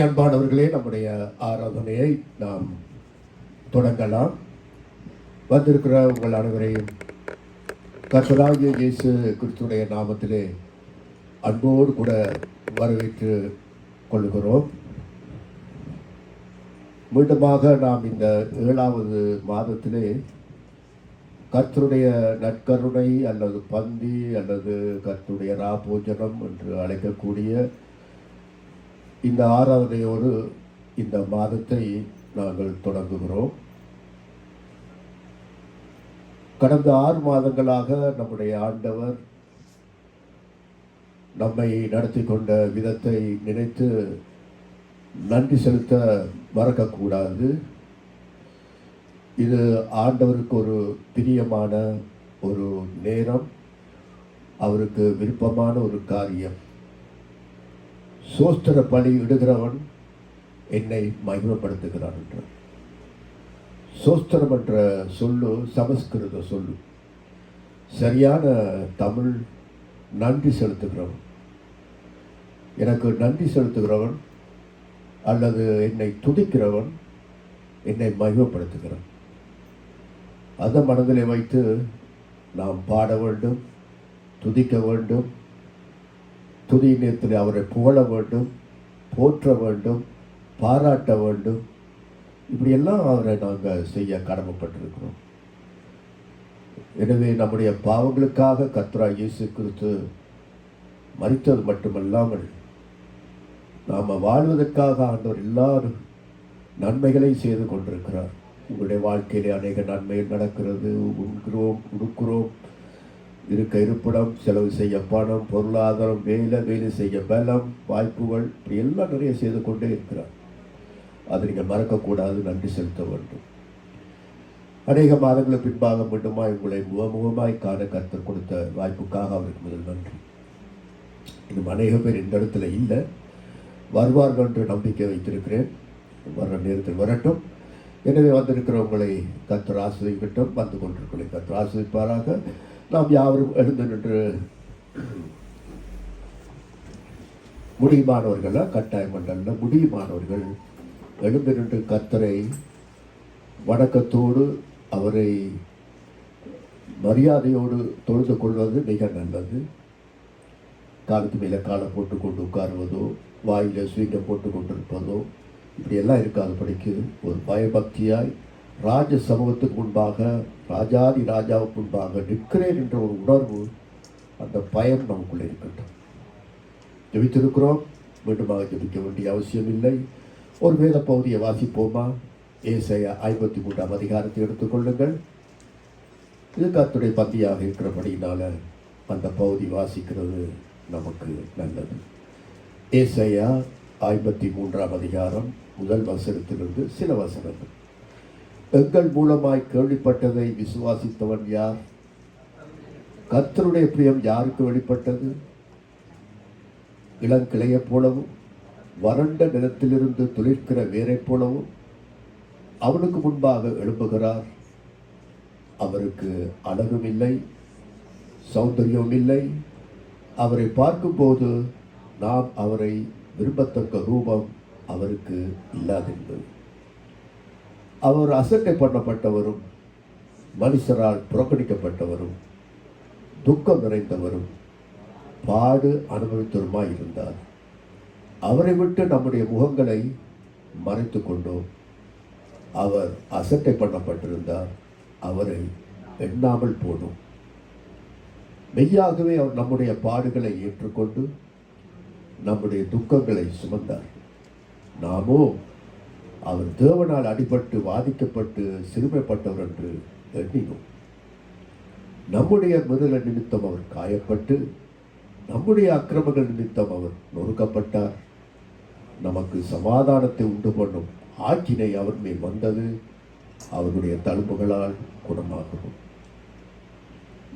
அன்பானவர்களே, நம்முடைய ஆராதனையை நாம் தொடங்கலாம். வந்திருக்கிற உங்கள் அனைவரையும் கர்த்தராகிய இயேசு கிறிஸ்துடைய நாமத்திலே அன்போடு கூட வரவேற்று கொள்கிறோம். மீண்டுமாக நாம் இந்த 7வது மாதத்திலே கர்த்தருடைய நற்கருணை அல்லது பந்தி அல்லது கர்த்தருடைய ராபோஜனம் என்று அழைக்கக்கூடிய இந்த ஆராதனையோடு இந்த மாதத்தை நாங்கள் தொடங்குகிறோம். கடந்த 6 மாதங்களாக நம்முடைய ஆண்டவர் நம்மை நடத்தி கொண்ட விதத்தை நினைத்து நன்றி செலுத்த மறக்கக்கூடாது. இது ஆண்டவருக்கு ஒரு பிரியமான ஒரு நேரம், அவருக்கு விருப்பமான ஒரு காரியம். சோஸ்திர பலி இடுகிறவன் என்னை மகிமைப்படுத்துகிறான் என்றார். சோஸ்திரம் என்ற சொல்லு சமஸ்கிருத சொல்லு. சரியான தமிழ் நன்றி செலுத்துகிறவன். எனக்கு நன்றி செலுத்துகிறவன் அல்லது என்னை துதிக்கிறவன் என்னை மகிமைப்படுத்துகிறான். அதை மனதிலே வைத்து நாம் பாட வேண்டும், துதிக்க வேண்டும், துதி நேரத்தில் அவரை புகழ வேண்டும், போற்ற வேண்டும், பாராட்ட வேண்டும். இப்படியெல்லாம் அவரை நாங்கள் செய்ய கடமைப்பட்டிருக்கிறோம். எனவே நம்முடைய பாவங்களுக்காக கர்த்தராகிய இயேசு கிறிஸ்து மரித்தது மட்டுமல்லாமல் நாம் வாழ்வதற்காக ஆண்டவர் எல்லாரும் நன்மைகளை செய்து கொண்டிருக்கிறார். உங்களுடைய வாழ்க்கையிலே அநேக நன்மைகள் நடக்கிறது. உண்கிறோம், உடுக்கிறோம், இருக்க இருப்பிடம், செலவு செய்ய பணம், பொருளாதாரம், வேலை செய்ய பலம், வாய்ப்புகள், இப்படி எல்லாம் நிறைய செய்து கொண்டே இருக்கிறார். அதை நீங்கள் மறக்கக்கூடாது, நன்றி செலுத்த வேண்டும். அநேக மாதங்களுக்கு பின்பாக மீண்டுமாய் உங்களை முகமுகமாய் காண கர்த்தர் கொடுத்த வாய்ப்புக்காக அவருக்கு முதல் நன்றி. இன்னும் அநேக பேர் இந்த இடத்துல இல்லை, வருவார்கள் என்று நம்பிக்கை வைத்திருக்கிறேன். வர்ற நேரத்தில் வரட்டும். எனவே வந்திருக்கிறவங்களை கர்த்தர் ஆசீர்வதிக்கட்டும், வந்து கொண்டிருக்கிறவங்களை கர்த்தர் ஆசீர்வதிப்பாராக. நாம் யாவரும் எழுந்து நின்று முடியுமானவர்கள், கட்டாயம் அல்ல, முடியுமானவர்கள் எழுந்து நின்று கர்த்தரை வணக்கத்தோடு அவரை மரியாதையோடு தொழுது கொள்வது மிக நல்லது. காலத்து மேலே காலை போட்டுக்கொண்டு உட்காருவதோ, வாயில ஸ்வீட்டை போட்டு கொண்டிருப்பதோ இப்படியெல்லாம் இருக்காதபடிக்கு ஒரு பயபக்தியாய் ராஜ சமூகத்துக்கு முன்பாக, ராஜாதி ராஜாவுக்கு முன்பாக நிற்கிறேன் என்ற ஒரு உணர்வு, அந்த பயம் நமக்குள்ளே இருக்கட்டும். ஜெபித்திருக்கிறோம், மீண்டுமாக ஜெபிக்க வேண்டிய அவசியம் இல்லை. ஒரு வேத பகுதியை வாசிப்போமா? ஏசாயா 53ஆம் அதிகாரத்தை எடுத்துக்கொள்ளுங்கள். இது கர்த்தருடைய பந்தியாக இருக்கிறபடினால அந்த பகுதி வாசிக்கிறது நமக்கு நல்லது. ஏசாயா 53ஆம் அதிகாரம் முதல் வசனத்திலிருந்து சில வசனங்கள். எங்கள் மூலமாய் கேள்விப்பட்டதை விசுவாசித்தவன் யார்? கர்த்தருடைய பிரியம் யாருக்கு வெளிப்பட்டது? இளங்கிளையைப் போலவும் வறண்ட நிலத்திலிருந்து துளிர்க்கிற வேரைப் போலவும் அவனுக்கு முன்பாக எழும்புகிறார். அவருக்கு அழகும் இல்லை, சௌந்தரியம் இல்லை. அவரை பார்க்கும்போது நாம் அவரை விரும்பத்தக்க ரூபம் அவருக்கு இல்லாதென்பது. அவர் அசட்டை பண்ணப்பட்டவரும், மனுஷரால் புறக்கணிக்கப்பட்டவரும், துக்கம் நிறைந்தவரும், பாடு அனுபவித்தவருமாய் இருந்தார். அவரை விட்டு நம்முடைய முகங்களை மறைத்து கொண்டோம். அவர் அசட்டை பண்ணப்பட்டிருந்தார், அவரை எண்ணாமல் போனோம். மெய்யாகவே அவர் நம்முடைய பாடுகளை ஏற்றுக்கொண்டு நம்முடைய துக்கங்களை சுமந்தார். நாமோ அவர் தேவனால் அடிபட்டு வாதிக்கப்பட்டு சிறுமைப்பட்டவர் என்று எண்ணினோம். நம்முடைய மீறல் நிமித்தம் அவர் காயப்பட்டு, நம்முடைய அக்கிரமங்கள் நிமித்தம் அவர் நொறுக்கப்பட்டார். நமக்கு சமாதானத்தை உண்டு பண்ணும் ஆக்கினை அவர் மேல் வந்தது, அவருடைய தழும்புகளால் குணமாகவும்.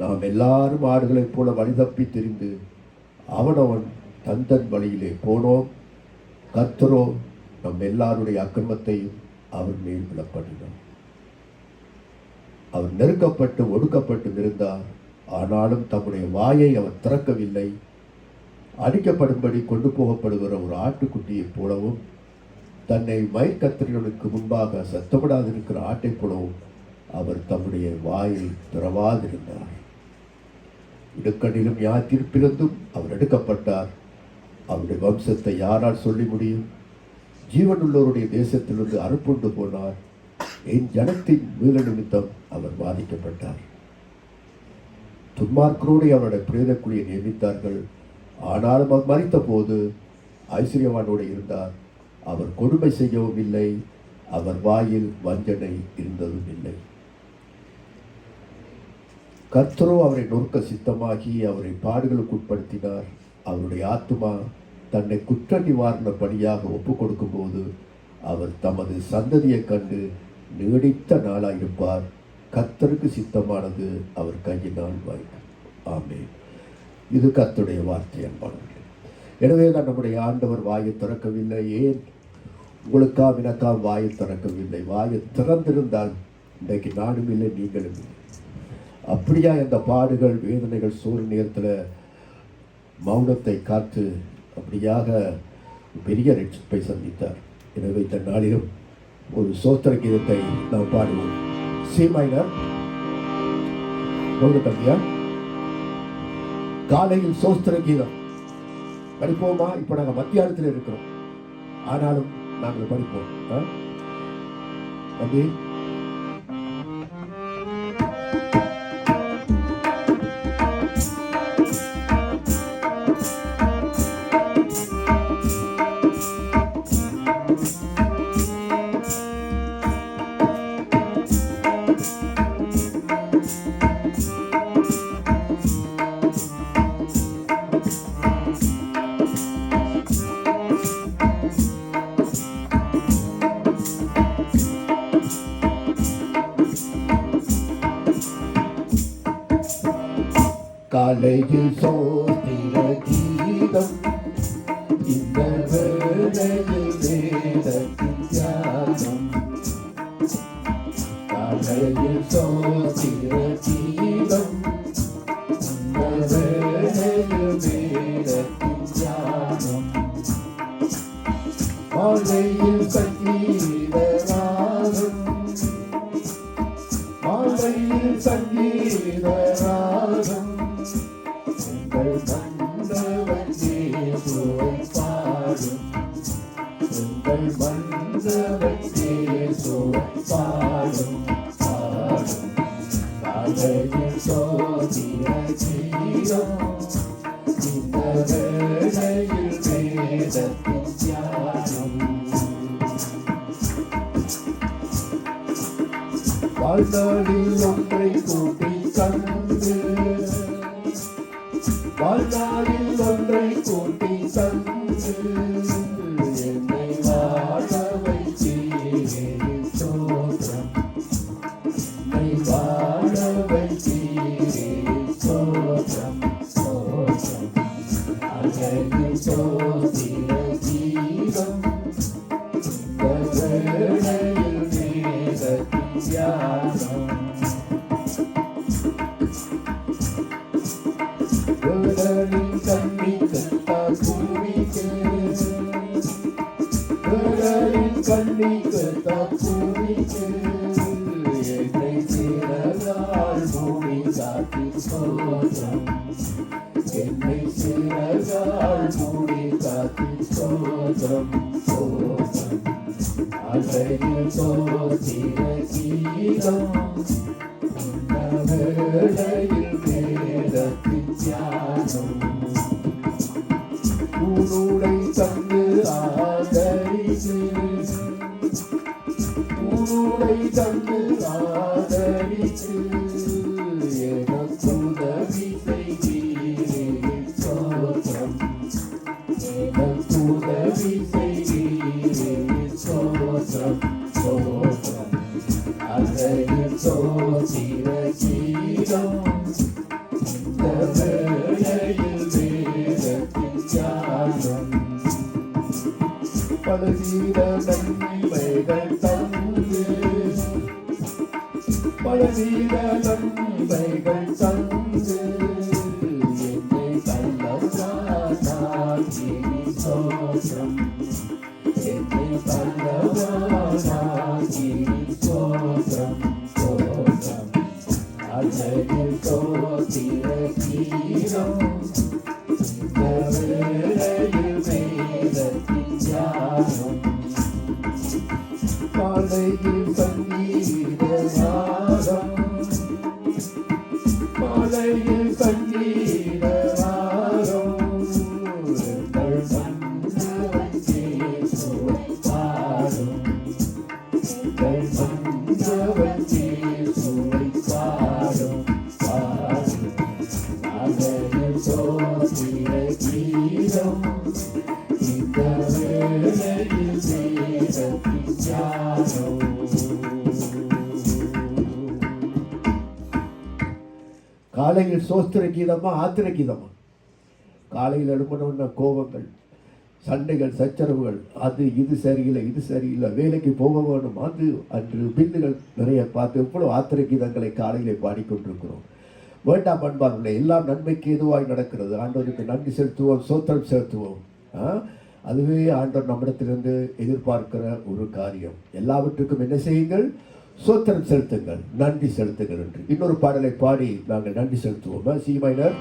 நாம் எல்லாரும் ஆடுகளைப் போல வழிதப்பி திரிந்து அவனவன் தந்தன் வழியிலே போனோம். கர்த்தரோ நம் எல்லாருடைய அக்கிரமத்தையும் அவர் மேல் விழப்படினார். அவர் நெருக்கப்பட்டு ஒடுக்கப்பட்டு இருந்தார், ஆனாலும் தம்முடைய வாயை அவர் திறக்கவில்லை. அடிக்கப்படும்படி கொண்டு போகப்படுகிற ஒரு ஆட்டுக்குட்டியைப் போலவும் தன்னை மயிர்கத்திரிகளுக்கு முன்பாக சத்தமிடாதிருக்கிற ஆட்டைப் போலவும் அவர் தம்முடைய வாயை திறவாதிருந்தார். இடுக்கண்ணிலும் யாத்திருப்பிலிருந்தும் அவர் எடுக்கப்பட்டார். அவருடைய வம்சத்தை யாரால் சொல்லி முடியும்? ஜீவனுள்ளவருடைய தேசத்திலிருந்து அறுப்புண்டு போனார். என் ஜனத்தின் மீள நிமித்தம் அவர் பாதிக்கப்பட்டார். துன்மார்க்கரோடு அவருடைய பிரேதக்குழியை நியமித்தார்கள். ஆனாலும் அவர் மரித்த போது ஐஸ்வர்யவானோடு இருந்தார். அவர் கொடுமை செய்யவும் இல்லை, அவர் வாயில் வஞ்சனை இருந்ததும் இல்லை. கர்த்தரோ அவரை நொறுக்க சித்தமாகி அவரை பாடுகளுக்கு உட்படுத்தினார். அவருடைய ஆத்துமா தன்னை குற்ற நிவாரண பணியாக ஒப்புக் கொடுக்கும் போது அவர் தமது சந்ததியை கண்டு நீடித்த நாளாயிருப்பார். கர்த்தருக்கு சித்தமானது அவர் கையினால் வாய்ப்பு. ஆமென். இது கர்த்தருடைய வார்த்தை அன்பானவர்களே. எனவே தான் நம்முடைய ஆண்டவர் வாயை திறக்கவில்லை. ஏன்? உங்களுக்காக எனக்காக வாயை திறக்கவில்லை. வாயை திறந்திருந்தால் இன்றைக்கு நானும் இல்லை, நீங்களும் இல்லை. அப்படியா இந்த பாடுகள், வேதனைகள், சோறு நேரத்தில் மௌனத்தை காத்து அப்படியாக பெரிய ரட்சிப்பை சந்தித்தார். எனவே இந்த நாளிலும் ஒரு சோத்திர கீதத்தை நாம் பாடுவோம். சி மைனர் கவியா காலையில் சோஸ்திர கீதம் படிப்போமா? இப்போ நாங்கள் மத்தியானத்தில் இருக்கிறோம், ஆனாலும் நாங்கள் படிப்போம். தம்பி காலையில் சோத்திர கீதம், இந்த வேளையில் வேதத்தின் தியானம். காலையில் சோத்திர கீதம், இந்த வேளையில் வேதத்தின் தியானம். மாலையில் சங்கீத ராகம், மாலையில் சங்கீத ராகம். வாழ்நாளில் ஒன்றை கூட்டி தந்து, வாழ்நாளில் ஒன்றை கூட்டி தந்து, என்னை வாழ வைத்தீரே ஸ்தோத்திரம், என்னை வாழ வைத்தீரே ஸ்தோத்திரம், ஸ்தோத்திரம். அழகில் சோத்திர கீதம், இந்த வேளையில் வேதத்தின் தியானம். வேடனின் கண்ணி கத்தார் பூமிக்கு, வேடனின் கண்ணி கத்தார் பூமிக்கு, என்னை சிறகால் மூடி காத்து ஸ்தோத்திரம், என்னை சிறகால் மூடி காத்து ஸ்தோத்திரம், ஸ்தோத்திரம். அழகில் சோத்திர கீதம், இந்த வேளையில் வேதத்தின் தியானம். உன்னுடை தந்து ஆதரித்து, உன்னுடை தந்து ஆதரித்து, எனக்கு உதவி செய்கிறே ஸ்தோத்திரம், எனக்கு உதவி செய்கிறே ஸ்தோத்திரம், ஸ்தோத்திரம். அழகில் சோத்திர கீதம், இந்த வேளையில் வேதத்தின் தியானம். பலவீத நன்மைகள் தந்து, பலவீத நன்மைகள் தந்து, என்னை தள்ளவானாக்கி ஸ்தோத்திரம், என்னை நல்லவனாகி ஸ்தோத்திரம் ஸ்தோத்திரம் அழகில் தோத்திர கீதம் இந்த வேளையில் வேதத்தின் தியானம் காலையில் சங்கீத நாதம் காலையில் சங்கீத நாதம் எங்கள் மன்னவன் இயேசுவை பாடும் எங்கள் மன்னவன் இயேசுவை பாடும் பாடும் காலையில் தோத்திர கீதம் இந்த வேளையில் வேதத்தின் தியானம் காலையில் சோஸ்திர கீதமா ஆத்திர கீதமா? காலையில் எழுப்பணும்னா கோபங்கள், சண்டைகள், சச்சரவுகள், அது இது சரியில்லை இது சரியில்லை, வேலைக்கு போக வேணும், அது அன்று பின்னுகள் நிறைய பார்த்து எவ்வளோ ஆத்திர கீதங்களை காலையிலே பாடிக்கொண்டிருக்கிறோம். வேண்டாம் அன்பார்களே, எல்லாம் நன்மைக்கு எதுவாய் நடக்கிறது. ஆண்டவருக்கு நன்றி செலுத்துவோம், சோத்திரம் செலுத்துவோம். அதுவே ஆண்டவர் நம்மிடத்திலிருந்து எதிர்பார்க்கிற ஒரு காரியம். எல்லாவற்றுக்கும் என்ன செய்யுங்கள்? சோத்திரம் செலுத்துங்கள், நன்றி செலுத்துங்கள் என்று இன்னொரு பாடலை பாடி நாங்கள் நன்றி செலுத்துவோம். C minor.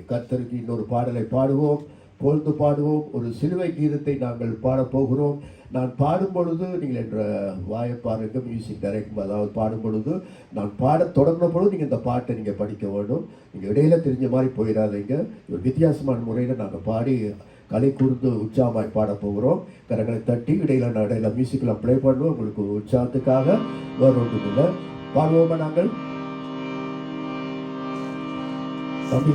கர்த்தருக்கு இன்னொரு பாடலை பாடுவோம், பொழுது பாடுவோம். ஒரு சிலுவை கீதத்தை நாங்கள் பாடப்போகிறோம். நான் பாடும் பொழுது நீங்கள் என்ற வாயை பாருங்க, மியூசிக் டைரக்ட், அதாவது பாடும் பொழுது நான் பாட தொடங்கின பொழுது நீங்கள் இந்த பாட்டை நீங்கள் படிக்க வேண்டும். நீங்கள் இடையில தெரிஞ்ச மாதிரி போயிடாதீங்க. ஒரு வித்தியாசமான முறையில் நாங்கள் பாடி கலை கூர்ந்து உற்சாகமாய் பாட போகிறோம். கரங்களை தட்டி இடையில மியூசிக்கில் ப்ளே பண்ணுவோம். உங்களுக்கு உற்சாகத்துக்காக வேறு ஒன்றும் இல்லை. பாடுவோமா நாங்கள்? தம்பி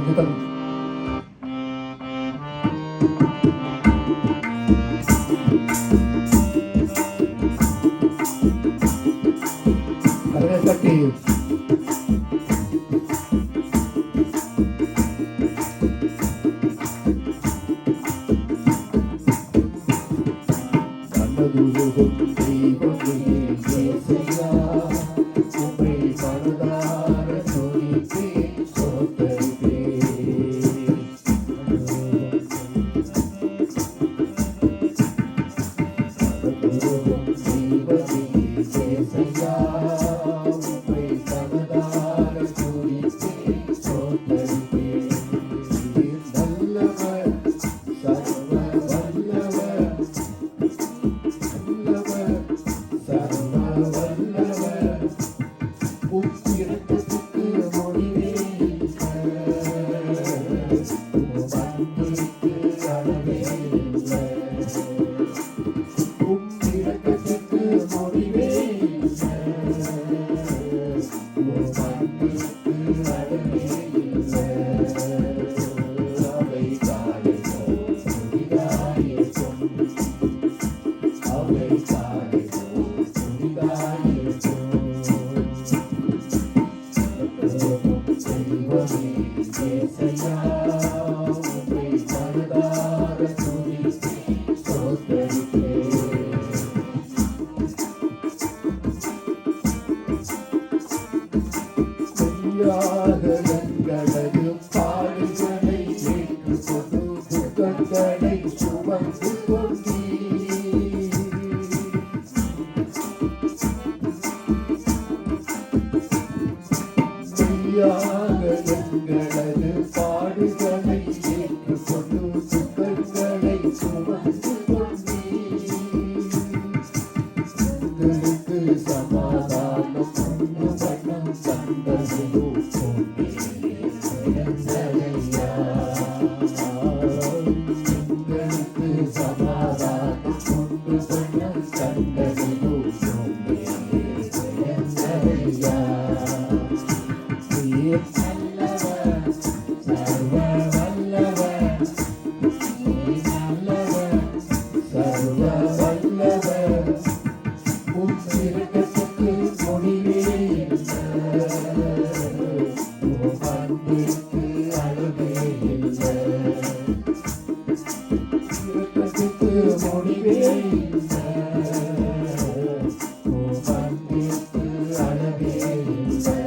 மனதுருகும் தெய்வமே இயேசையா, உம்மை மனதார துதிப்பேன், ஸ்தோத்தரிப்பேன். மனதுருகும் தெய்வமே இயேசையா, உம்மை மனதார துதிப்பேன், ஸ்தோத்தரிப்பேன். நீர் நல்லவர், சர்வ வல்லவர், சர்வ வல்லவர், உம் இரக்கத்துக்கு முடிவே இல்லை, உம் அன்பிற்கு அளவே இல்லை, உம் இரக்கத்துக்கு முடிவே இல்லை, உம் அன்பிற்கு அளவே இல்லை. அவை காலையோ புதிதாயிருக்கும், அவை காலையோ புதிதாயிருக்கும். தெய்வமே இயேசையா, உம்மை மனதார துதிப்பேன், ஸ்தோத்தரிப்பேன். மெய்யாக எங்களது பாடுகளை ஏற்றுக்கொண்டு துக்கங்களை சுமந்து கொண்டீர். மெய்யாக எங்களது பாடுகளை ஏற்றுக்கொண்டு துக்கங்களை சுமந்து கொண்டீர். எங்களுக்கு சமாதானம் உண்டு வண்ணம் தந்ததையோ இழந்ததையா. எங்களுக்கு சமாதானம் உண்டு வண்ணம் தந்ததையோ இழந்ததையா. நீர் நல்லவர், சர்வ வல்லவர், நீர் நல்லவர், சர்வ வல்லவர், உம் இரக்கத்துக்கு முடிவே இல்லை, உம் அன்பிற்கு அளவே இல்லை, இரக்கத்துக்கு முடிவே இல்லை, உம் அன்பிற்கு அளவே இல்லை.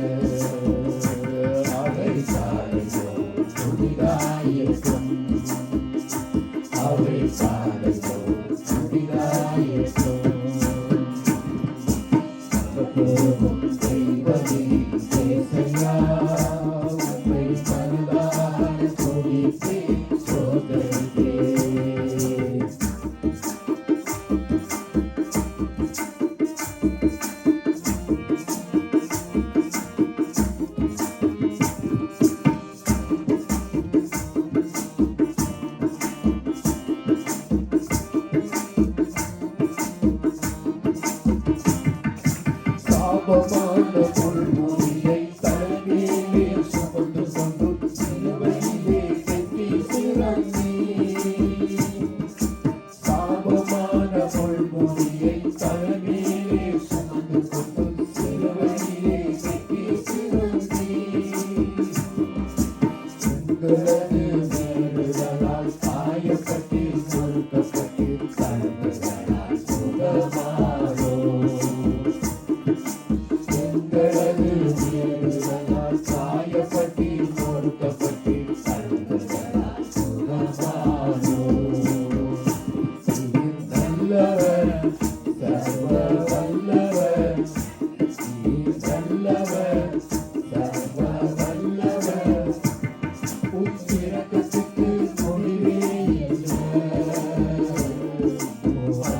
அவை காலையோ புதிதாயிருக்கும், அவை காலையோ புதிதாயிருக்கும். தெய்வமே இயேசையா, உம்மை மனதார துதிப்பேன், ஸ்தோத்தரிப்பேன். சாபமான முள்முடியை தலைமேலே சுமந்து கொண்டு சிலுவையிலே கட்டி சிறந்தீர். சாபமான முள்முடியை தலைமேலே சுமந்து கொண்டு சிலுவையிலே கட்டி சிறந்தீர். எங்களது மேடுகளால் காயப்பட்டீர், நொறுக்கப்பட்டீர், தழும்புகளால் சுகமானோ. எங்களது மேடுகளால் காயப்பட்டீர், நொறுக்கப்பட்டீர், தழும்புகளால் சுகமானோ. நீர் நல்லவர், சர்வ வல்லவர், நீர் நல்லவர், சர்வ வல்லவர், உம் இரக்கத்துக்கு முடிவே இல்லை, உம்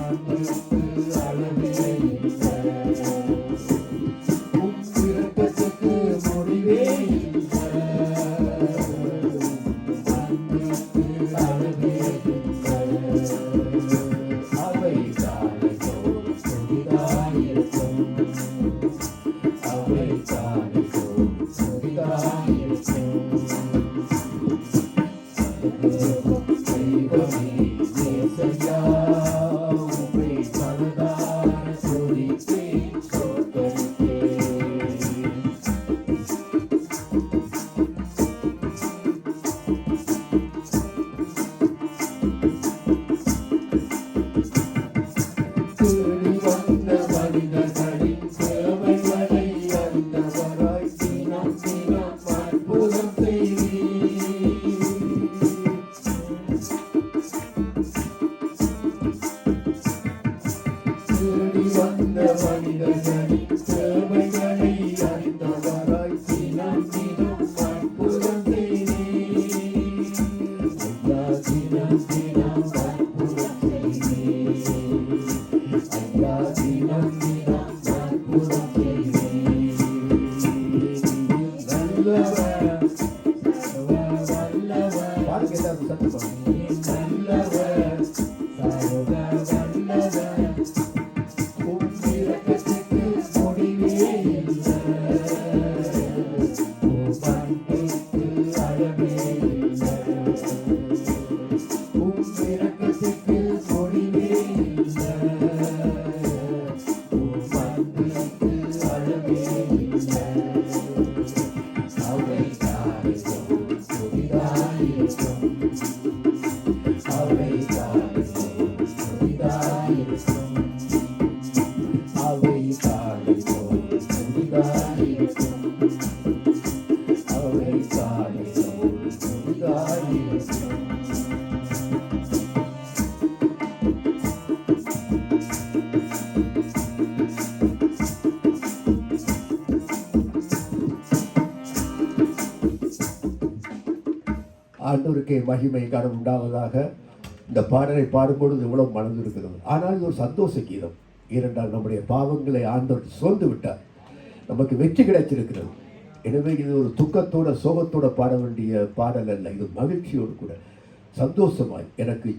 ஆண்டவருக்கே மகிமை கனம் உண்டாவதாக. இந்த பாடலை பாடும்பொழுது எவ்வளவு மனது இருக்கிறது. ஆனால் இது ஒரு சந்தோஷ கீதம். ஏனென்றால் நம்முடைய பாவங்களை ஆண்டவர் சோர்ந்து விட்டார், நமக்கு வெற்றி கிடைச்சிருக்கிறது. எனவே இது ஒரு துக்கத்தோட சோகத்தோட பாட வேண்டிய பாடல் அல்ல, இது மகிழ்ச்சியோடு கூட சந்தோஷமாய் எனக்கு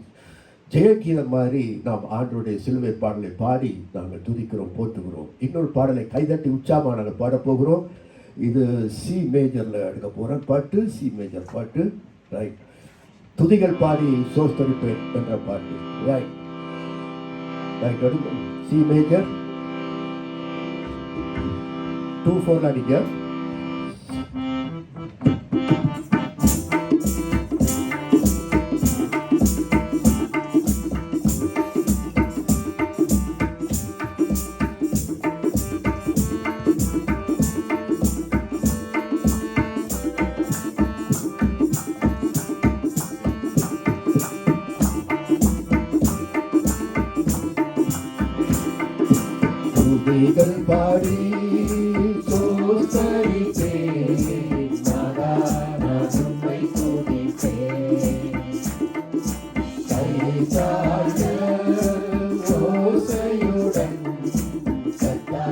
ஜெயகீதம் மாதிரி நாம் ஆண்டவருடைய சிலுவை பாடலை பாடி நாங்கள் துதிக்கிறோம், போற்றுகிறோம். இன்னொரு பாடலை கைதட்டி உற்சாகமாக நாங்கள் பாடப்போகிறோம். இது சி மேஜரில் எடுக்க போகிற பாட்டு, சி மேஜர் பாட்டு. ரைட், துதிகள் பாடி சோஸ்தரிப்பேன் என்ற பாட்டு. ரைட் ரைட், எடுங்க. சி மேஜர் 2/4 அடிங்க. துதிகள் பாடி சோஸ்தரிப்பேன், நாதா நான் உம்மை துதிப்பேன். கைதாழ்ந்த ஓசையுடன் கர்த்தா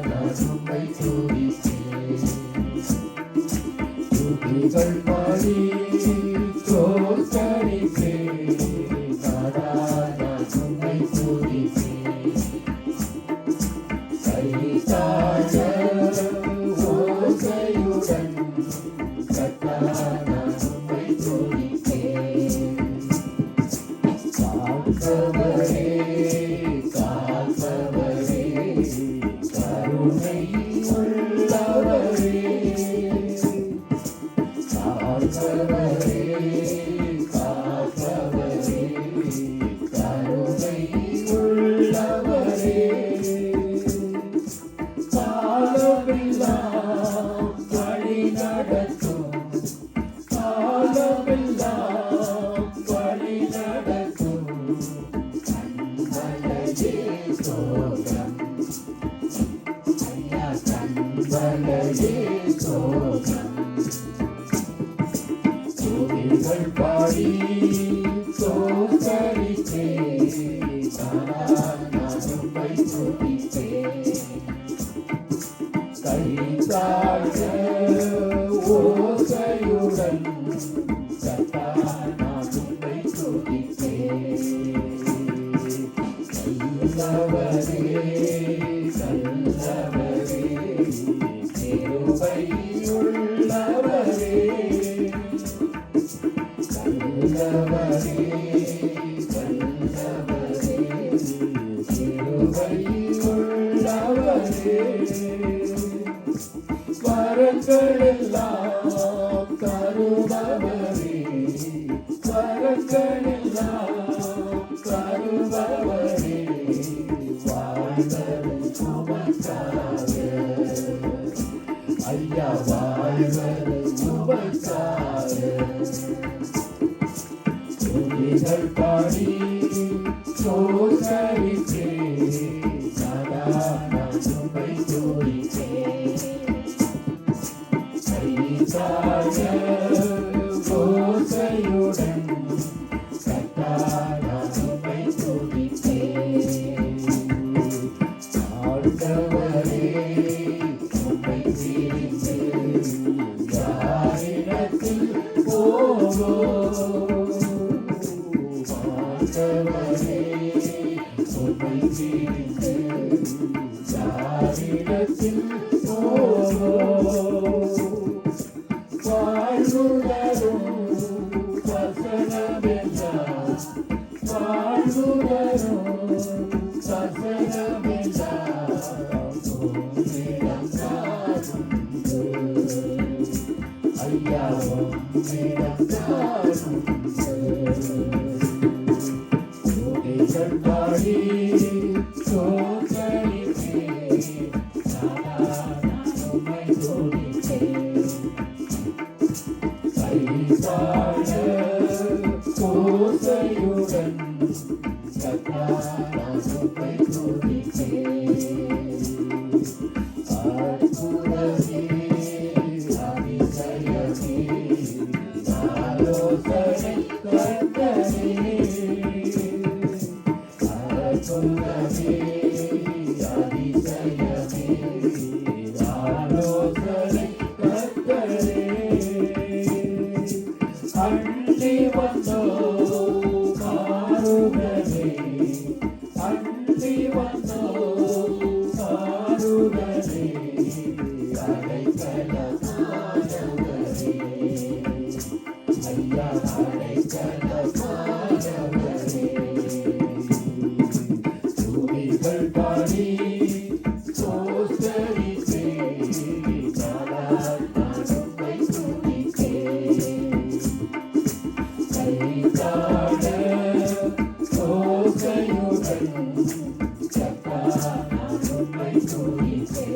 நான் உம்மை துதிப்பேன். துதிகள் பாடி சோஸ்தரிப்பேன், நாதா நான் உம்மை துதிப்பேன். ஓசையுடன் கர்த்தா நான் உம்மை துதிப்பேன். காப்பவரே காப்பவரே கருணை உள்ளவரே, காப்பவரே காப்பவரே கருணை உள்ளவரே. காலமெல்லாம் வழி நடத்தும், காலமெல்லாம் வழி நடத்தும் கண்மலையே சோகம், ஐயா கண்மலையே சோகம். துதிகள் பாடி சோதரிப்பேன், நான் உம்மை துதிப்பேன். கைதாழ்ந்த ஓசையுடன் கர்த்தா நான் உம்மை துதிப்பேன். நல்லவரே நல்லவரே கிருபை உள்ளவரே, நல்லவரே நல்லவரே கிருபை உள்ளவரே. வரங்களெல்லாம் தருபவரே, வரங்களெல்லாம் தருபவரே, வாழ்வது உமக்காக, ஐயா வாழ்வது உமக்காக. துதிகள் பாடி சோதரிப்பேன், நாதா நான் உம்மை துதிப்பேன். ஓசையுடன் கர்த்தா நான் உம்மை துதிப்பேன். ஆண்டவரே உம்மை பிரிந்து யாரிடத்தில் போவோம், ஆண்டவரே உம்மை பிரிந்து யாரிடத்தில் போவோம். வாழ்வுதரும் வசனமெல்லாம், வாழ்வுதரும் வசனமெல்லாம் உம்மிடம் காணுண்டு, ஐயா உம்மிடம் காணுண்டு. துதிகள் பாடி சோதரிப்பேன், நாதா நான் உம்மை துதிப்பேன். கைதாழ்ந்த ஓசையுடன் கர்த்தா நான் உம்மை துதிப்பேன். அற்புதமே அதிசயமே ஆலோசனை அற்புதமே அதிசயமே ஆலோசனை கர்த்தரே அண்டி வந்தோம் ஆறுதலே அண்டி வந்தோம் ஆறுதலே அடைக்கலமானவரே ஐயா அடைக்கலமானவரே துதிகள் பாடி சோஸ்தரித்தே நாடாமை துதித்தே கைதாட சோசையுடன் சத்தாமை துதித்தே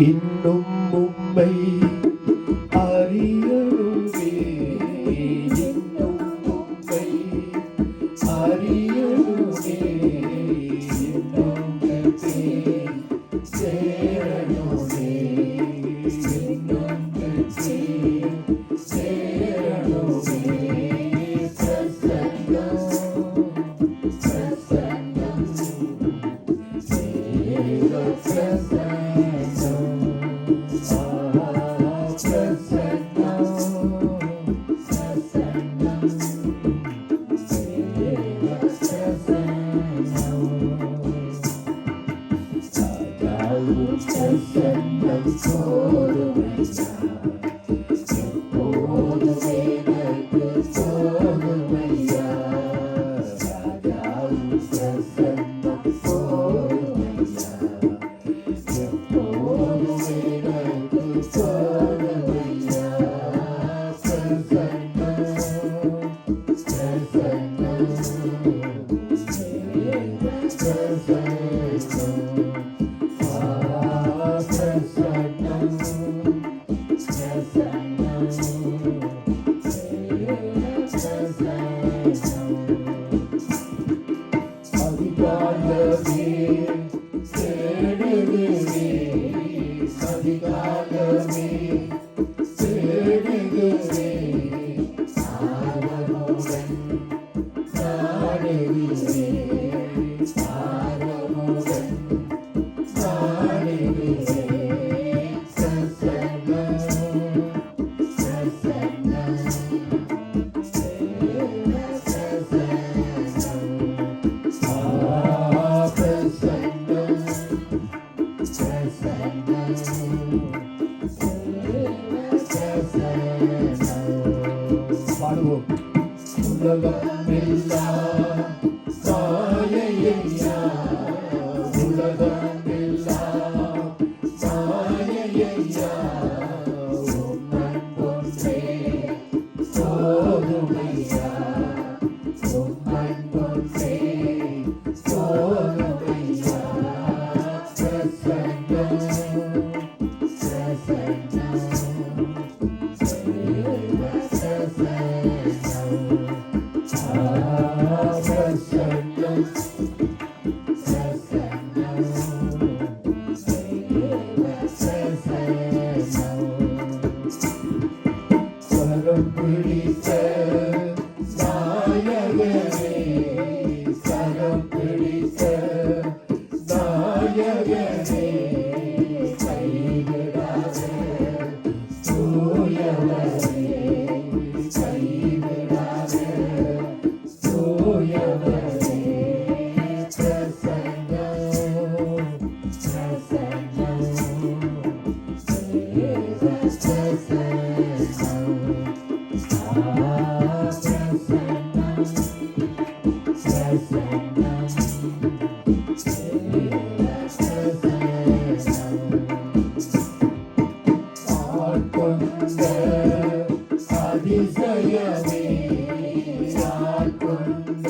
இன்னும் உம்மை அறியணுமே இன்னும் உம்மை அறியணுமே இன்னும் சேரணுமே இன்னும் சேரணுமே பிரசன்னம் பிரசன்னம் தேவ பிரசன்னம் பிரசன்னம் போதுமையா எப்போதும் எனக்கு போதுமையா ராஜாவும் பிரசன்னம் போதுமையா எப்போதும் எனக்கு போதுமையா பிரசன்னம் பிரசன்னம் பிரசன்னம் அதிகாலமே தேடுகிறே அதிகாலமே தேடுகிறே ஆர்வமுடன் நாடுகிறே ஆர்வமுடன் நாடுகிறே பிரசன்னம் பிரசன்னம் பாடுவோம் உலகம் எல்லாம் மாயையா உலகம் எல்லாம் மாயையா உம்மன் ஒன்றே போதுமையா உம்மன் ஒன்றே போதுமையா பிரசன்னம் சரம் பிடித்த நாயகனே சரம் பிடித்த நாயகனே கைவிடாதே தூயவரே கைவிடாதே தூயவரே பிரசன்னம் பிரசன்னம் அதிசயமே யார் கொண்ட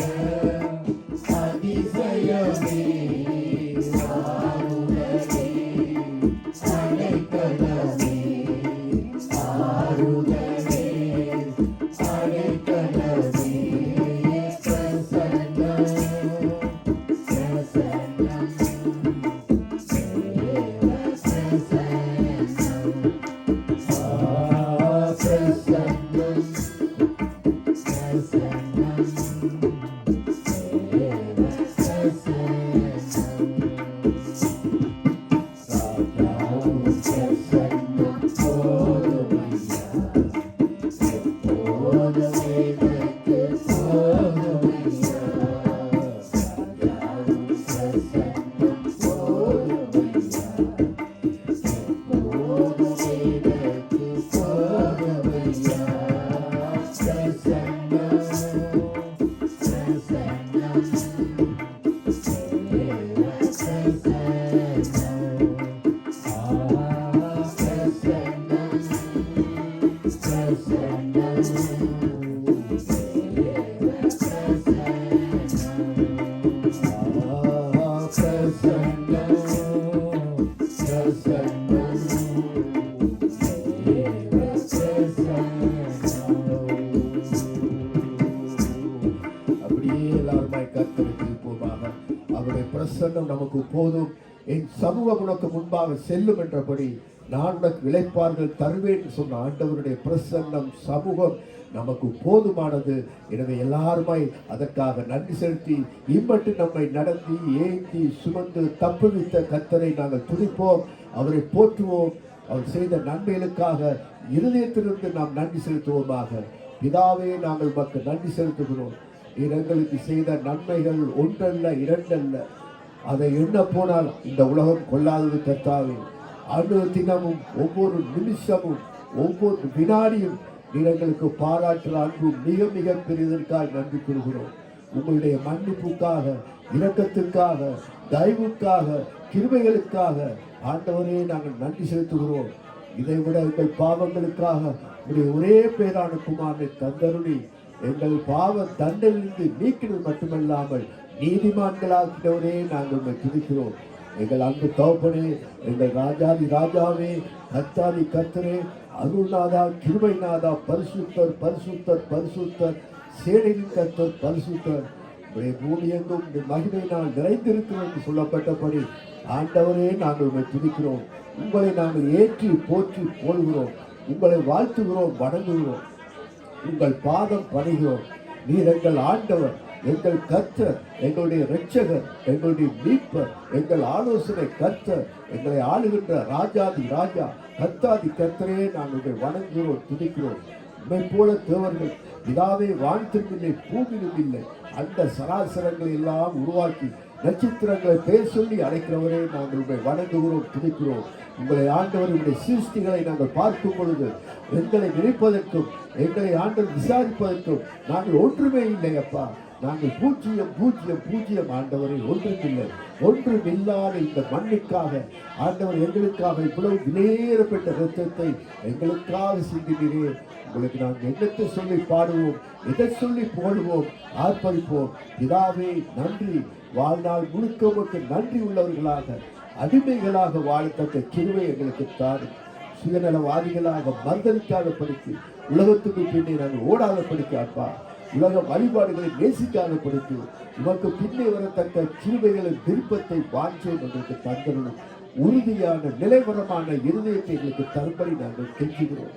அப்படியே எல்லாருமாய் கர்த்தருக்கு இருப்போமாக. அவருடைய பிரசன்னம் நமக்கு போதும். என் சமூகம் உனக்கு முன்பாக செல்லும் என்றபடி நான் உனக்கு இளைப்பாறுதல் தருவேன் சொன்ன ஆண்டவருடைய பிரசன்னம் சமூகம் நமக்கு போதுமானது. எனவே எல்லாருமாய் அதற்காக நன்றி செலுத்தி இம்மட்டு நம்மை நடத்தி ஏந்தி சுமந்து தப்புவித்த கர்த்தரை நாங்கள் துதிப்போம், அவரை போற்றுவோம். அவர் செய்த நன்மைகளுக்காக இருதயத்திலிருந்து நாம் நன்றி செலுத்துவோமாக. பிதாவே, நாங்கள் உமக்கு நன்றி செலுத்துகிறோம். நீர் எங்களுக்கு செய்த நன்மைகள் ஒன்றல்ல இரண்டல்ல, அதை எண்ண போனால் இந்த உலகம் கொள்ளாதது கர்த்தாவே. அன்று தினமும் ஒவ்வொரு நிமிஷமும் ஒவ்வொரு வினாடியும் நீர் எங்களுக்கு பாராட்டுற அன்பு மிக மிக பெரியதற்காக நன்றி கொள்கிறோம். உங்களுடைய மன்னிப்புக்காக, இரக்கத்துக்காக, தயவுக்காக, கிருபைகளுக்காக ஆண்டவரே நாங்கள் நன்றி செலுத்துகிறோம். இதைவிட எங்கள் பாவங்களுக்காக உடைய ஒரே பேரான குமாரனை தந்தருளி எங்கள் பாவ தண்டனிலிருந்து நீக்கினது மட்டுமல்லாமல் நீதிமான்களாக்கினவரே நாங்கள் உண்மை துதிக்கிறோம். எங்கள் அன்பு தகப்பனே, எங்கள் ராஜாதி ராஜாவே, கர்த்தாதி கர்த்தரே, அருள்நாதா, கிருபைநாதா, பரிசுத்தர் பரிசுத்தர் பரிசுத்தர், சேனையின் கர்த்தர் பரிசுத்தர், உடைய பூமி எங்கும் மகிமையினால் நிறைந்திருக்கிறோம் என்று சொல்லப்பட்டபடி ஆண்டவரே நாங்கள் உண்மை துதிக்கிறோம். உங்களை நாங்கள் ஏற்றி போற்றி போடுகிறோம், உங்களை வாழ்த்துகிறோம், வணங்குகிறோம், உங்கள் பாதம் பணிகிறோம். நீர் எங்கள் ஆண்டவர், எங்கள் கர்த்தர், எங்களுடைய இரட்சகர், எங்களுடைய மீட்பர், எங்கள் ஆலோசனை கர்த்தர், எங்களை ஆளுகின்ற ராஜாதி ராஜா, கர்த்தாதி கர்த்தரே நாங்கள் வணங்குகிறோம், துதிக்கிறோம். உண்மை போல தேவர்கள் பிதாவே வானத்திலும் இல்லை பூமியிலும் இல்லை, அந்த சராசரங்களை எல்லாம் உருவாக்கி நட்சத்திரங்களை பேர் சொல்லி அழைக்கிறவரே நாங்கள் உங்களை வணங்குகிறோம், துதிக்கிறோம். உங்களை ஆண்டவர் உடைய சிருஷ்டிகளை நாங்கள் பார்க்கும் பொழுது எங்களை நினைப்பதற்கும் எங்களை ஆண்டவர் விசாரிப்பதற்கும் நாங்கள் ஒன்றுமே இல்லை அப்பா. நாங்கள் பூஜ்ஜியம் பூஜ்ஜியம் பூஜ்ஜியம் ஆண்டவரை, ஒன்றுமில்லை. ஒன்றுமில்லாத இந்த மண்ணுக்காக ஆண்டவர் எங்களுக்காக இவ்வளவு விலையேறப்பட்ட இரத்தத்தை எங்களுக்காக சிந்தினீரே. உங்களுக்கு நாங்கள் என்னத்தை சொல்லி பாடுவோம், எதை சொல்லி போடுவோம், ஆர்ப்பரிப்போம். பிதாவே நன்றி. வாழ்நாள் முழுக்க உமக்கு நன்றி உள்ளவர்களாக, அடிமைகளாக வாழத்தக்க கிருபை எங்களுக்கு தாரும். சுயநலவாதிகளாக மறுதளிக்காதபடிக்கு, உலகத்துக்கு பின்னே நாங்கள் ஓடாதபடிக்கு அப்பா, உலக வழிபாடுகளை நேசிக்காதபடிக்கு உமக்கு பின்னே வரத்தக்க கிருபைகளின் விருப்பத்தை வாஞ்சை எங்களுக்கு தந்தனும் உறுதியான நிலைவரமான இருதயத்தை எங்களுக்கு தரும்படி நாங்கள் கெஞ்சுகிறோம்.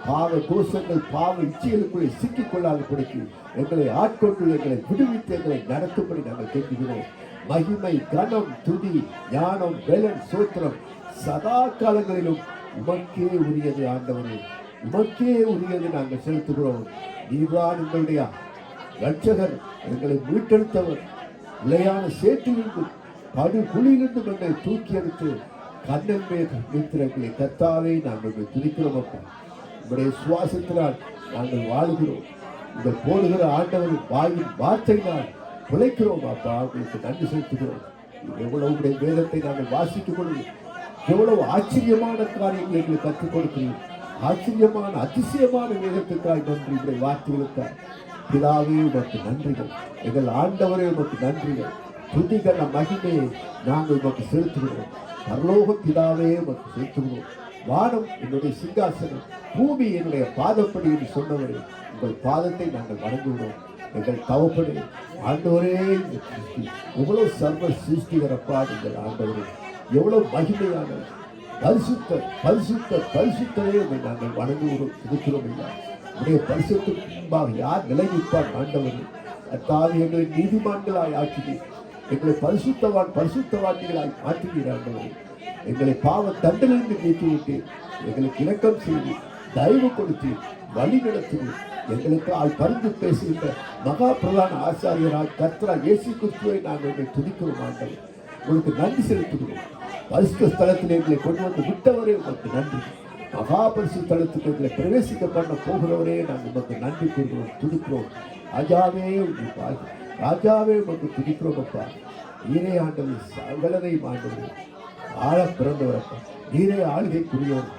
பாவ தோஷங்கள், பாவ இச்சைகளுக்குள்ளே சிக்கிக் கொள்ளாதபடிக்கு எங்களை ஆட்கொண்டு எங்களை விடுவித்து எங்களை நடத்தும்படி நாங்கள் கெஞ்சுகிறோம். மகிமை, கனம், துதி, ஞானம், வேலன், சோத்திரம் சதா காலங்களிலும் உமக்கே உரியது ஆண்டவரே, உமக்கே உரியது நாங்கள் செலுத்துகிறோம். நீதான் எங்களுடைய இரட்சகர், எங்களை மீட்டெடுத்தவர். நிலையான சேற்றிலிருந்து படுகுழியிலிருந்து எங்களை தூக்கி எடுத்து கண்ணன் மேல் நிறுத்திரங்களை கர்த்தாவே நாங்கள் துதிக்கிறோம் அப்பா. உங்களுடைய சுவாசத்தினால் நாங்கள் வாழுகிறோம். உங்கள் போடுகிற ஆண்டவரின் வாயின் வார்த்தையினால் பிழைக்கிறோம் அப்பா. உங்களுக்கு நன்றி செலுத்துகிறோம். எவ்வளவு உங்களுடைய வேதத்தை நாங்கள் வாசித்துக் கொள்வோம். எவ்வளவு ஆச்சரியமான காரியங்களை எங்களுக்கு கற்றுக் கொடுக்கிறீர்கள். ஆச்சரியமான அதிசயமான வேதத்துக்காய் நன்றி. உங்களுடைய வார்த்தைகளுக்காய் பிதாவே உமக்கு நன்றிகள். எங்கள் ஆண்டவரே உமக்கு நன்றிகள். துதிகள மகிமையை நாங்கள் உமக்கு செலுத்துகிறோம். பரலோக பிதாவே உமக்கு செலுத்துகிறோம். வானம் என்னுடைய சிங்காசனம், பூமி என்னுடைய பாதப்படி என்று சொன்னவரே, உங்கள் பாதத்தை நாங்கள் வணங்குகிறோம். எங்கள் தவப்படி ஆண்டவரே, எவ்வளவு சர்வ சிருஷ்டிகரப்பா நீங்கள் ஆண்டவரே, எவ்வளவு மகிமையான பரிசுத்தர் பரிசுத்தர் பரிசுத்தரே உங்களை நாங்கள் வணங்குகிறோம், துதிக்கிறோம். இல்லை உடைய பரிசுத்துக்கு முன்பாக யார் நிலை நிற்பார் ஆண்டவரே? அதாவது எங்களை நீதிமான்களாய் ஆக்கினீர், எங்களை பரிசுத்தவான்களாய் மாற்றினீர் ஆண்டவரே. எங்களை பாவ தண்டனிலிருந்து நீக்கிவிட்டு எங்களுக்கு இலக்கம் செய்து தயவு கொடுத்து வழி நடத்தினீர். எங்களுக்கு பரிந்து பேசுகின்ற மகா பிரதான ஆசாரியரால் கர்த்தரா இயேசு கிறிஸ்துவை நாங்கள் எங்களை துதிக்கிறோம் ஆண்டவர். உங்களுக்கு நன்றி செலுத்துகிறோம். பரிசுத்த ஸ்தலத்தில் எங்களை கொண்டு வந்து விட்டவரே உங்களுக்கு நன்றி. மகா பரிசுத்த ஸ்தலத்துக்கு எங்களை பிரவேசிக்க பண்ண போகிறவரே நாங்கள் உங்களுக்கு நன்றி கூறுகிறோம், துதிக்கிறோம். ராஜாவே ராஜாவே உமக்கு துதிக்கிறோம் அப்பா. நீரே ஆண்டவர், சகலதையும் ஆண்டவர் ஆழ பிறந்தவரப்பா. நீரே ஆளுகைக்குரியவர்.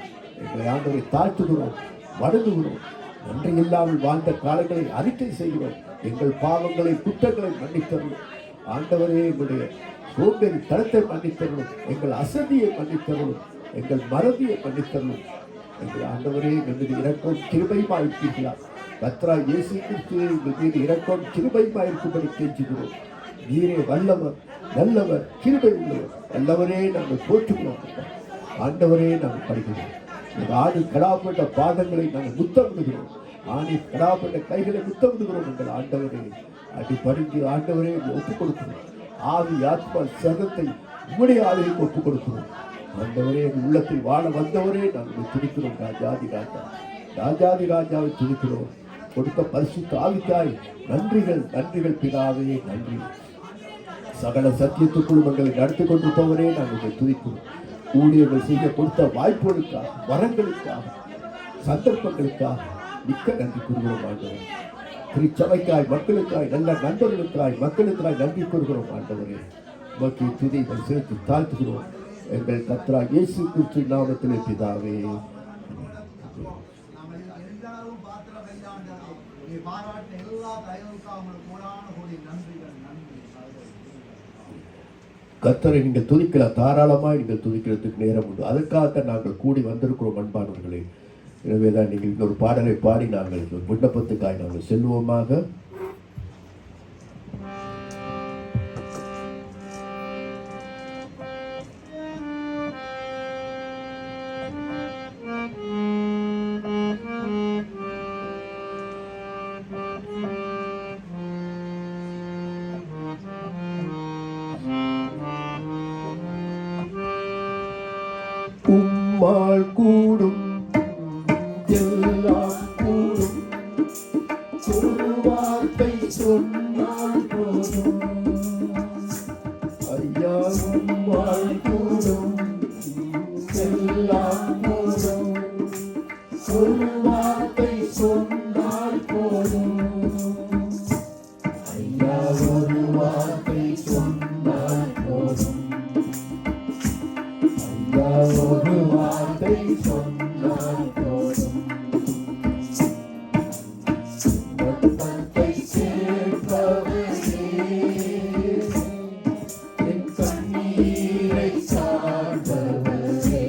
எங்களை ஆண்டவரை தாழ்த்துகிறோம், வணங்குகிறோம். நன்றி இல்லாமல் வாழ்ந்த காலங்களை அறிக்கை செய்கிறோம். எங்கள் பாவங்களை, குற்றங்களை மன்னித்தருளும் ஆண்டவரே. எங்களுடைய சோம்பேறி தளத்தை மன்னித்தருளும். எங்கள் அசதியை மன்னித்தருளும். எங்கள் மறதியை மன்னித்தருளும். எங்கள் ஆண்டவரே, எங்கள் மீது இரக்கம் கிருபையுமாயிருப்பீர்களா? கர்த்தராகிய இயேசு கிறிஸ்துவே எங்கள் மீது இரக்கம் கிருபையுமாயிருக்கும்படி கெஞ்சுகிறோம். நீரே வல்லவர், நல்லவர், கிருபை உள்ளவர். வல்லவரே நாங்கள் போற்றுகிறோம். ஆண்டவரே நாங்கள் படுகிறோம். எங்கள் ஆடு கடாப்பட்ட பாதங்களை நாங்கள் முத்தமிடுகிறோம். ஆணி கடாப்பட்ட கைகளை முத்தமிடுகிறோம். எங்கள் ஆண்டவரே அடி படுங்கி ஆண்டவரே ஒப்புக் கொடுக்கிறோம். ஆவி ஆத்மா சகத்தை உம்முடைய ஆளுகைக்கு ஒப்புக் கொடுக்கிறோம். ஆண்டவரே, எங்கள் உள்ளத்தில் வாழ வந்தவரே நாங்கள் துடிக்கிறோம். ராஜாதி ராஜா, ராஜாதி ராஜாவை துடிக்கிறோம். கொடுத்த பரிசுத்த ஆவிக்காய் நன்றிகள், நன்றிகள் பிதாவே, நன்றி. சகல சத்தியத்துக்குள் எங்களை நடத்தி கொண்டு போவரே நாங்கள் துதிக்கிறோம். ஊழியர்கள் செய்ய கொடுத்த வாய்ப்புகளுக்காக, வரங்களுக்காக, சந்தர்ப்பங்களுக்காக மிக்க நன்றி கூறுகிறோம் ஆண்டவரே. திருச்சபைக்காய், மக்களுக்காய், நல்ல நண்பர்களுக்காய், மக்களுக்காய் நன்றி கூறுகிறோம் ஆண்டவரே. உமக்கு துதி சேர்த்து தாழ்த்துகிறோம். எங்கள் கர்த்தராகிய இயேசு கிறிஸ்துவின் நாமத்திலே பிதாவே. கர்த்தரை நீங்கள் துதிக்கலாம், தாராளமாக நீங்கள் துதிக்கிறதுக்கு நேரம் உண்டு. அதற்காக நாங்கள் கூடி வந்திருக்கிறோம் அன்பானவர்களே. எனவேதான் நீங்கள் இன்னொரு பாடலை பாடி நாங்கள் விண்ணப்பத்துக்காய் நாங்கள் செல்வோமாக. உம்மால் கூடும் எல்லாம் கூடும், ஒரு வார்த்தை சொன்னால் போதும். ஐயா, உம்மால் கூடும் எல்லாம் கூடும், ஒரு வார்த்தை சொன்னால் போதும். ஐயா, ஒரு வார்த்தை சொன்னால் போதும். ஒரு வார்த்தை சொன்னால் போதும். பட்டத்தை கேட்பவரே, என் கண்ணீரை காண்பவரே,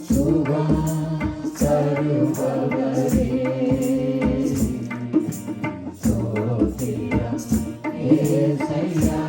சுகம் தருபவரே, சோத்திரம் ஏசையா.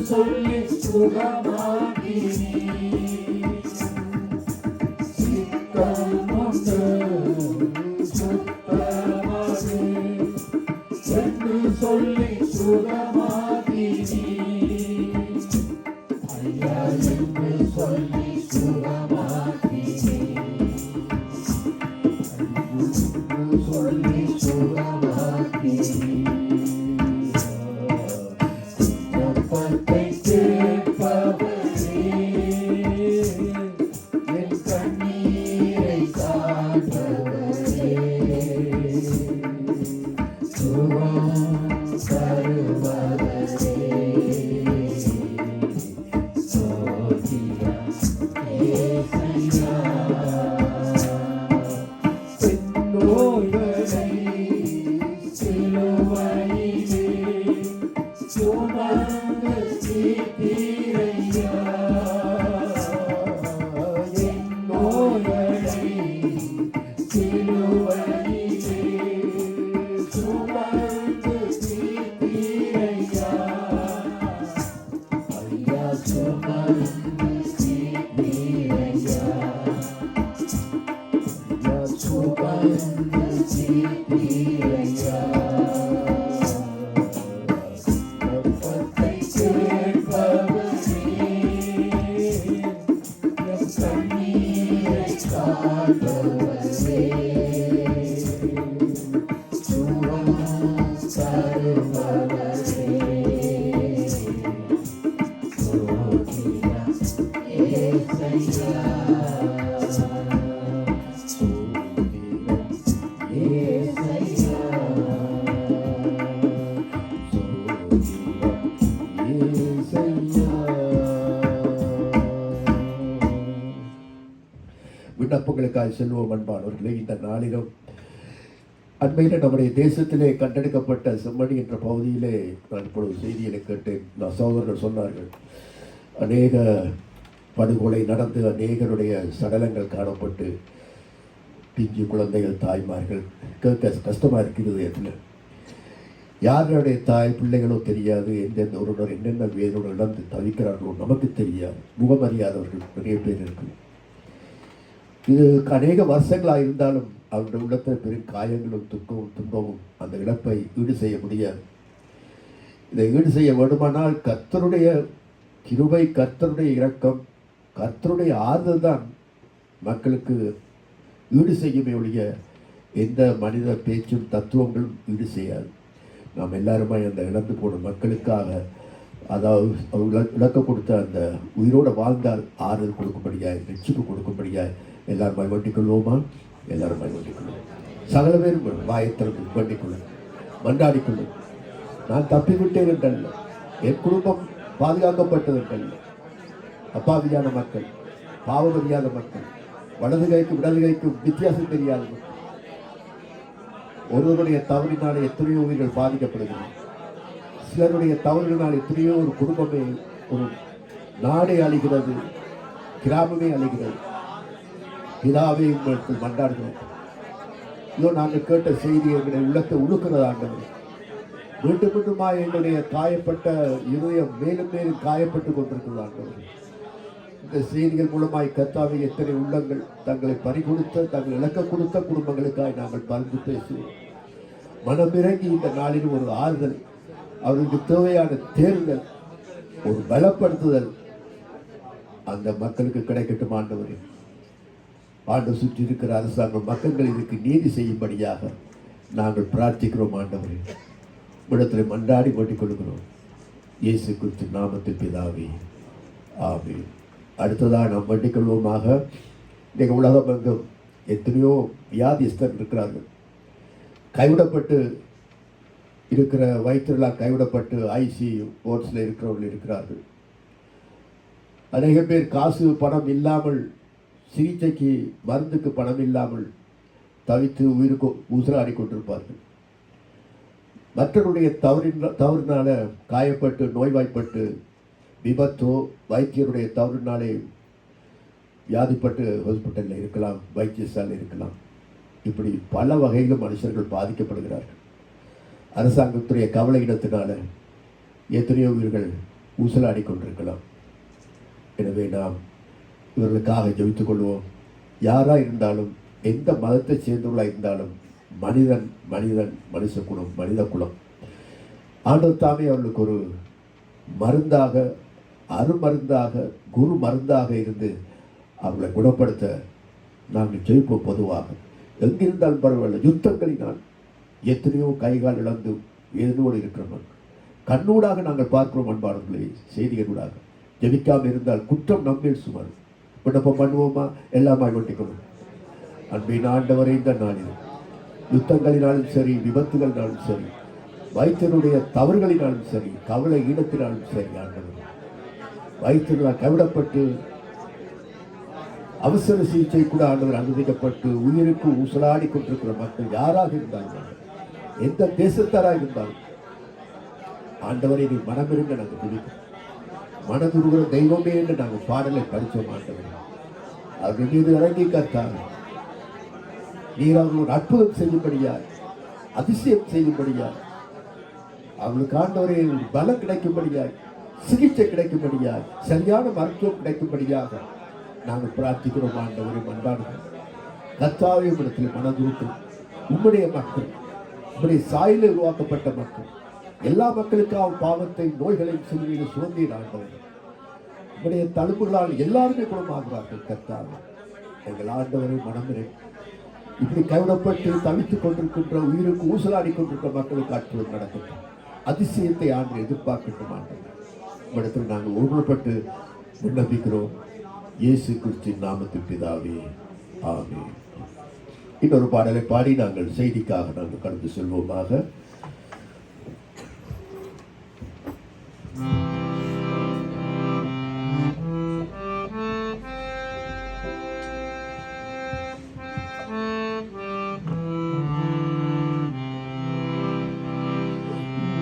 சொல்லி சுகமாக்கினி சித்தமுண்டு சுத்தமாகு என்று சொல்லி சுகமாக்கினி ஐயா என்று சொல்லி சுகமாக்கினி சொல்லி சுகமாக்கினி பத்தை கேட்பவரே விண்ணப்பங்களுக்காக செல்வோம். அன்பானவர்களே, இந்த நாளிலும் அண்மையில் நம்முடைய தேசத்திலே கண்டெடுக்கப்பட்ட செம்மணி என்ற பகுதியிலே நான் இப்பொழுது செய்திகளை கேட்டேன். நான் சகோதரர்கள் சொன்னார்கள், அநேக படுகொலை நடந்து அநேகருடைய சடலங்கள் காணப்பட்டு பிஞ்சு குழந்தைகள், தாய்மார்கள், கேட்க கஷ்டமாக இருக்குது. இடத்துல யாருடைய தாய் பிள்ளைகளோ தெரியாது, எந்தெந்த ஒருவர் என்னென்ன வேதோடு இழந்து தவிக்கிறார்களோ நமக்கு தெரியாது. முகமறியாதவர்கள் நிறைய பேர் இருக்கு. இது அநேக வருஷங்களாக இருந்தாலும் அவருடைய உள்ளத்தில் பெரும் காயங்களும் துன்பமும் அந்த இழப்பை ஈடு செய்ய முடியாது. இதை ஈடு செய்ய வேண்டுமானால் கர்த்தருடைய கிருபை, கர்த்தருடைய இரக்கம், கர்த்தருடைய ஆறுதல் தான் மக்களுக்கு ஈடு செய்யுமே ஒழிய எந்த மனித பேச்சும் தத்துவங்களும் ஈடு செய்யாது. நாம் எல்லாருமே அந்த இழந்து போன மக்களுக்காக, அதாவது இழக்க கொடுத்த அந்த உயிரோடு வாழ்ந்தால் ஆறுதல் கொடுக்கும்படியாய், ரட்சிப்பு கொடுக்கும்படியாய் எல்லாருமே வேண்டிக்கொள்வோமா? எல்லாருமே வேண்டிக்கொள்வோம். சகல பேரும் வாயத்திற்கு வேண்டிக்கொள்ளும், மன்றாடிக்கொள்ளும். நான் தப்பிவிட்டேன் என்றல்ல, என் குடும்பம் பாதுகாக்கப்பட்டது என்றல்ல. அப்பாவியான மக்கள், பாவமறியாத மக்கள், வலது கைக்கும் இடது கைக்கும் வித்தியாசம் தெரியாத மக்கள், ஒருவருடைய தவறினாலே எத்தனையோ உயிர்கள் பாதிக்கப்படுகிறது. சிலருடைய தவறுகளினால் எத்தனையோ ஒரு குடும்பமே, ஒரு நாடே அழிகிறது, கிராமமே அழிகிறது. பிதாவே உங்களுக்கு மன்றாடுகிறோம். இதோ நாங்கள் கேட்ட செய்தி எங்களுடைய உள்ளத்தை உழுக்கிறதாண்டவர். மீண்டும் மீண்டுமா எங்களுடைய காயப்பட்ட இதயம் மேலும் மேலும் காயப்பட்டு கொண்டிருக்கிறதாண்டவர். இந்த செய்திகள் மூலமாய் கர்த்தாவே எத்தனை உள்ளங்கள் தங்களை பறிகொடுத்த, தங்கள் இழக்க கொடுத்த குடும்பங்களுக்காய் நாங்கள் பரிந்து பேசுவோம். மனமிறங்கி இந்த நாளில் ஒரு ஆறுதல், அவர்களுக்கு தேவையான தேர்தல், ஒரு பலப்படுத்துதல் அந்த மக்களுக்கு கிடைக்கட்டும். ஆண்டவரே, ஆண்டு சுற்றி இருக்கிற அரசாங்கம் மக்கள் இதுக்கு நீதி செய்யும்படியாக நாங்கள் பிரார்த்திக்கிறோம். ஆண்டவரே, இடத்தில் மன்றாடி வேண்டிக் கொள்கிறோம். இயேசு கிறிஸ்து நாமத்தில் பிதாவே, ஆமென். அடுத்ததாக நாம் வேண்டிக் கொள்வோமாக. இன்றைக்கு உலகம் எங்கும் எத்தனையோ வியாதிஸ்தர் இருக்கிறார்கள். கைவிடப்பட்டு இருக்கிற வயிற்றுலாம் கைவிடப்பட்டு ஐசியு போர்ட்ஸில் இருக்கிறவர்கள் இருக்கிறார்கள். அநேக பேர் காசு பணம் இல்லாமல், சிகிச்சைக்கு மருந்துக்கு பணம் இல்லாமல் தவித்து உயிருக்கு ஊசலாடி கொண்டிருப்பார்கள். மற்றவருடைய தவறினால காயப்பட்டு நோய்வாய்ப்பட்டு விபத்தோ வைத்தியருடைய தவறினாலே வியாதிப்பட்டு ஹாஸ்பிட்டலில் இருக்கலாம், வைத்தியசாலையில் இருக்கலாம். இப்படி பல வகையிலும் மனுஷர்கள் பாதிக்கப்படுகிறார்கள். அரசாங்கத்துடைய கவலை இடத்தினால எத்தனையோ உயிர்கள் ஊசலாடி கொண்டிருக்கலாம். எனவே நாம் இவர்களுக்காக ஜெபித்துக் கொள்வோம். யாராக இருந்தாலும், எந்த மதத்தை சேர்ந்தவர்களாக இருந்தாலும், மனிதன் மனிதன், மனுஷ குலம் மனித குலம். ஆண்டவர் தாமே அவர்களுக்கு ஒரு மருந்தாக, அருமருந்தாக, குரு மருந்தாக இருந்து அவர்களை குணப்படுத்த நாங்கள் ஜெயிப்போம். பொதுவாக எங்கிருந்தாலும் பரவாயில்லை. யுத்தங்களினால் எத்தனையோ கைகால் இழந்து வேதனோடு இருக்கிறவர்கள் கண்ணூடாக நாங்கள் பார்க்கிறோம். அன்பாளர்களே, செய்திகளூடாக ஜெபிக்காமல் இருந்தால் குற்றம் நம்மேல் சுமரும். விண்ணப்பம் பண்ணுவோமா? எல்லாமே வேண்டிக்கணும். அன்பின் ஆண்டவரை, இந்த நாளில் யுத்தங்களினாலும் சரி, விபத்துகளினாலும் சரி, வைத்தியருடைய தவறுகளினாலும் சரி, கவலை ஈனத்தினாலும் சரி, ஆண்டவர் வைத்தியர்களால் கைவிடப்பட்டு அவசர சிகிச்சை கூட ஆண்டவர் அனுமதிக்கப்பட்டு உயிருக்கு ஊசலாடி கொண்டிருக்கிற மக்கள் யாராக இருந்தாலும், எந்த தேசத்தாராக இருந்தாலும், ஆண்டவரை நீ மனமிருங்க நாங்கள் துடிக்கும். மனதுருகிற தெய்வமே என்று நாங்கள் பாடலை படித்தோம் ஆண்டவரே. அவர்கள் மீது இறங்கி கர்த்தார் நீர் அவர்கள் ஒரு அற்புதம் செய்யும்படியார், அதிசயம் செய்யும்படியார், அவர்களுக்கு ஆண்டவரே பலம் கிடைக்கும்படியாய், சிகிச்சை கிடைக்கும்படியாய், சரியான மருத்துவம் கிடைக்கும்படியாக நாங்கள் பிரார்த்திக்கிறோம் ஆண்டவரை. மன்றாடுகிறோம் கர்த்தாவே, இடத்தில் மனதுருக்கும் உம்முடைய மக்கள், உம்முடைய சாயலில் உருவாக்கப்பட்ட மக்கள், எல்லா மக்களுக்காக பாவத்தை நோய்களையும் சிலுவையில் சுமந்தீர் ஆண்டவர். உம்முடைய தழும்புகளால் எல்லாருமே குணமாகிறார்கள் கர்த்தாவே. எங்கள் ஆண்டவரை மனமிரை இப்படி கைவிடப்பட்டு தவித்துக் கொண்டிருக்கின்ற, உயிருக்கு ஊசலாடி கொண்டிருக்கிற மக்களுக்கு அற்புதம் நடக்கட்டும், அதிசயத்தை ஆண்டு எதிர்பார்க்கட்டும் ஆண்டவர். இடத்தில் நாங்கள் ஒருமைப்பட்டு விண்ணப்பிக்கிறோம் இயேசு கிறிஸ்துவின் நாமத்தில் பிதாவே, ஆமென். இன்னொரு பாடலை பாடி நாங்கள் செய்திக்காக நாங்கள் கடந்து செல்வோமாக.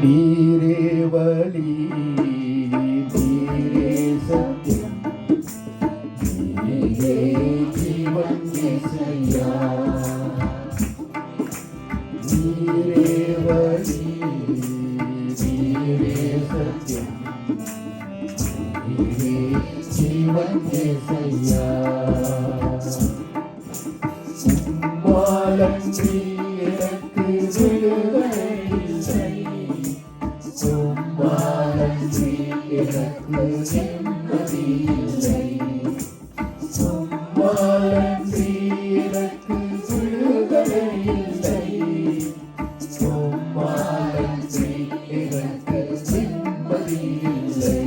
நீரே வழி, நீரே சத்தியம், நீரே ஜீவன் இயேசையா. நீரே வழி, நீரே சத்தியம், நீரே ஜீவன் இயேசையா. உம்மாலன்றி எனக்கு விடுதலை இல்லை, உம்மாலன்றி எனக்கு நிம்மதி இல்லை, உம்மாலன்றி எனக்கு விடுதலை இல்லை, உம்மாலன்றி எனக்கு நிம்மதி இல்லை.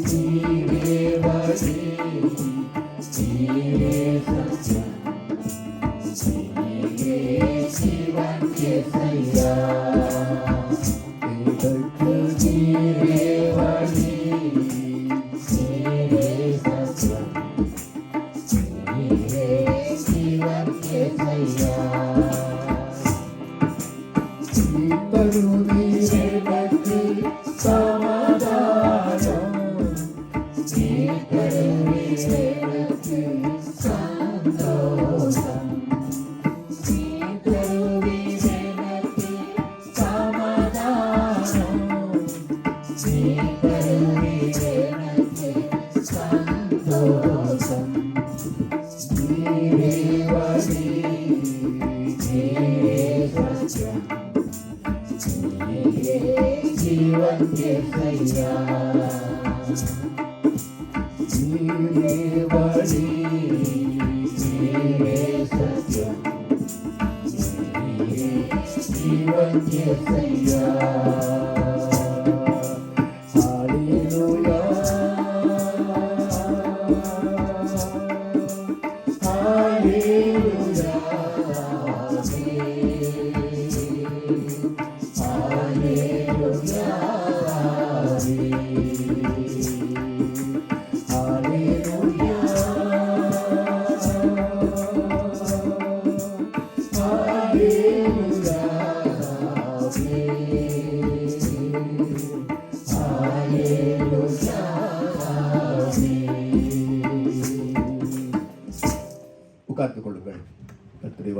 நீரே வழி, நீரே சத்தியம், நீரே ஜீவன் இயேசையா. நீரே வழி, நீரே சத்தியம், நீரே ஜீவன் இயேசையா. நீர் தருவீர் எனக்கு சமாதானம், நீர் தருவீர் எனக்கு சந்தோஷம், நீர் தருவீர் எனக்கு சமாதானம், நீர் தருவீர் எனக்கு சந்தோஷம். நீரே வழி, நீரே சத்தியம், நீரே ஜீவன் இயேசையா. நீரே வழி, நீரே சத்தியம், நீரே ஜீவன் இயேசையா. ஹல்லேலூயா, ஹல்லேலூயா, ஹல்லேலூயா, ஹல்லேலூயா, ஹல்லேலூயா, ஹல்லேலூயா. உட்கார்ந்து கொள்ளுங்கள். கர்த்தருடைய